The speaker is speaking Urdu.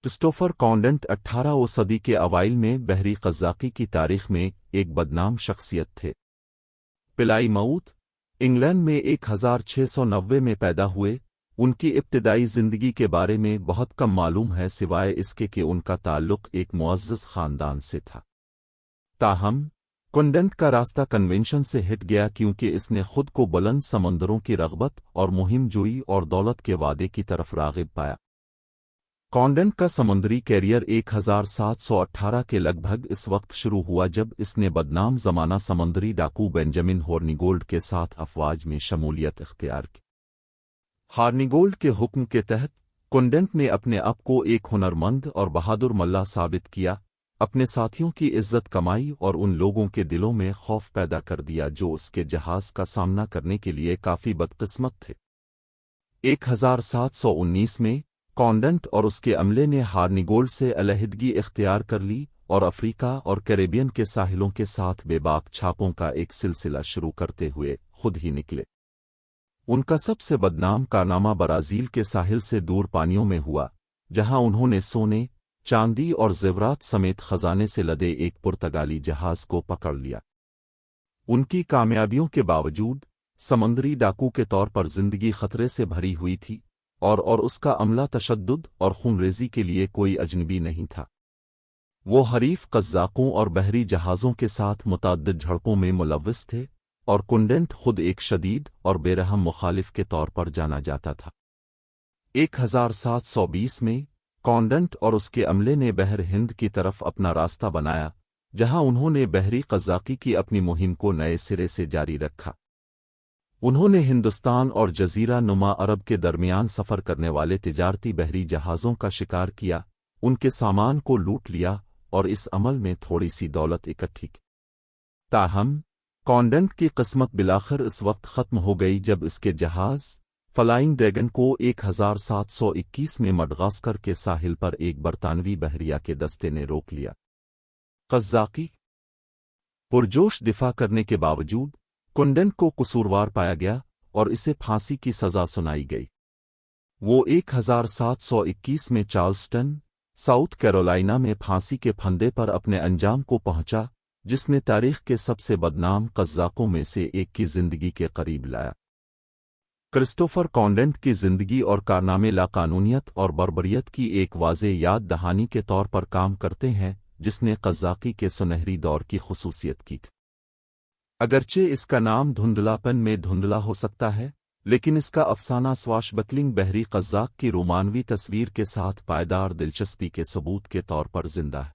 کرسٹوفر کانڈنٹ 18ویں صدی کے اوائل میں بحری قزاقی کی تاریخ میں ایک بدنام شخصیت تھے۔ پلائی موت، انگلینڈ میں 1690 میں پیدا ہوئے۔ ان کی ابتدائی زندگی کے بارے میں بہت کم معلوم ہے سوائے اس کے کہ ان کا تعلق ایک معزز خاندان سے تھا۔ تاہم، کانڈنٹ کا راستہ کنونشن سے ہٹ گیا کیونکہ اس نے خود کو بلند سمندروں کی رغبت اور مہم جوئی اور دولت کے وعدے کی طرف راغب پایا۔ کانڈنٹ کا سمندری کیریئر 1718 کے لگ بھگ اس وقت شروع ہوا جب اس نے بدنام زمانہ سمندری ڈاکو بینجامن ہارنیگولڈ کے ساتھ افواج میں شمولیت اختیار کی۔ ہارنیگولڈ کے حکم کے تحت کانڈنٹ نے اپنے آپ کو ایک ہنرمند اور بہادر ملا ثابت کیا، اپنے ساتھیوں کی عزت کمائی اور ان لوگوں کے دلوں میں خوف پیدا کر دیا جو اس کے جہاز کا سامنا کرنے کے لیے کافی بدقسمت تھے۔ 1719 میں کانڈنٹ اور اس کے عملے نے ہارنیگولڈ سے علیحدگی اختیار کر لی اور افریقہ اور کیریبین کے ساحلوں کے ساتھ بے باک چھاپوں کا ایک سلسلہ شروع کرتے ہوئے خود ہی نکلے۔ ان کا سب سے بدنام کارنامہ برازیل کے ساحل سے دور پانیوں میں ہوا، جہاں انہوں نے سونے، چاندی اور زیورات سمیت خزانے سے لدے ایک پرتگالی جہاز کو پکڑ لیا۔ ان کی کامیابیوں کے باوجود سمندری ڈاکو کے طور پر زندگی خطرے سے بھری ہوئی تھی اور اس کا عملہ تشدد اور خونریزی کے لیے کوئی اجنبی نہیں تھا۔ وہ حریف قزاقوں اور بحری جہازوں کے ساتھ متعدد جھڑپوں میں ملوث تھے اور کانڈنٹ خود ایک شدید اور بے رحم مخالف کے طور پر جانا جاتا تھا۔ 1720 میں کانڈنٹ اور اس کے عملے نے بحر ہند کی طرف اپنا راستہ بنایا، جہاں انہوں نے بحری قزاقی کی اپنی مہم کو نئے سرے سے جاری رکھا۔ انہوں نے ہندوستان اور جزیرہ نما عرب کے درمیان سفر کرنے والے تجارتی بحری جہازوں کا شکار کیا، ان کے سامان کو لوٹ لیا اور اس عمل میں تھوڑی سی دولت اکٹھی کی۔ تاہم، کانڈنٹ کی قسمت بالآخر اس وقت ختم ہو گئی جب اس کے جہاز فلائنگ ڈریگن کو 1721 میں مڈغاسکر کے ساحل پر ایک برطانوی بحریہ کے دستے نے روک لیا۔ قزاقی پرجوش دفاع کرنے کے باوجود کانڈنٹ کو قصوروار پایا گیا اور اسے پھانسی کی سزا سنائی گئی۔ وہ 1721 میں چارلسٹن، ساؤتھ کیرولائنا میں پھانسی کے پھندے پر اپنے انجام کو پہنچا، جس نے تاریخ کے سب سے بدنام قزاقوں میں سے ایک کی زندگی کے قریب لایا۔ کرسٹوفر کانڈنٹ کی زندگی اور کارنامے لاقانونیت اور بربریت کی ایک واضح یاد دہانی کے طور پر کام کرتے ہیں جس نے قزاقی کے سنہری دور کی خصوصیت کی تھی۔ اگرچہ اس کا نام دھندلا پن میں دھندلا ہو سکتا ہے، لیکن اس کا افسانہ سواش بکلنگ بحری قزاق کی رومانوی تصویر کے ساتھ پائیدار دلچسپی کے ثبوت کے طور پر زندہ ہے۔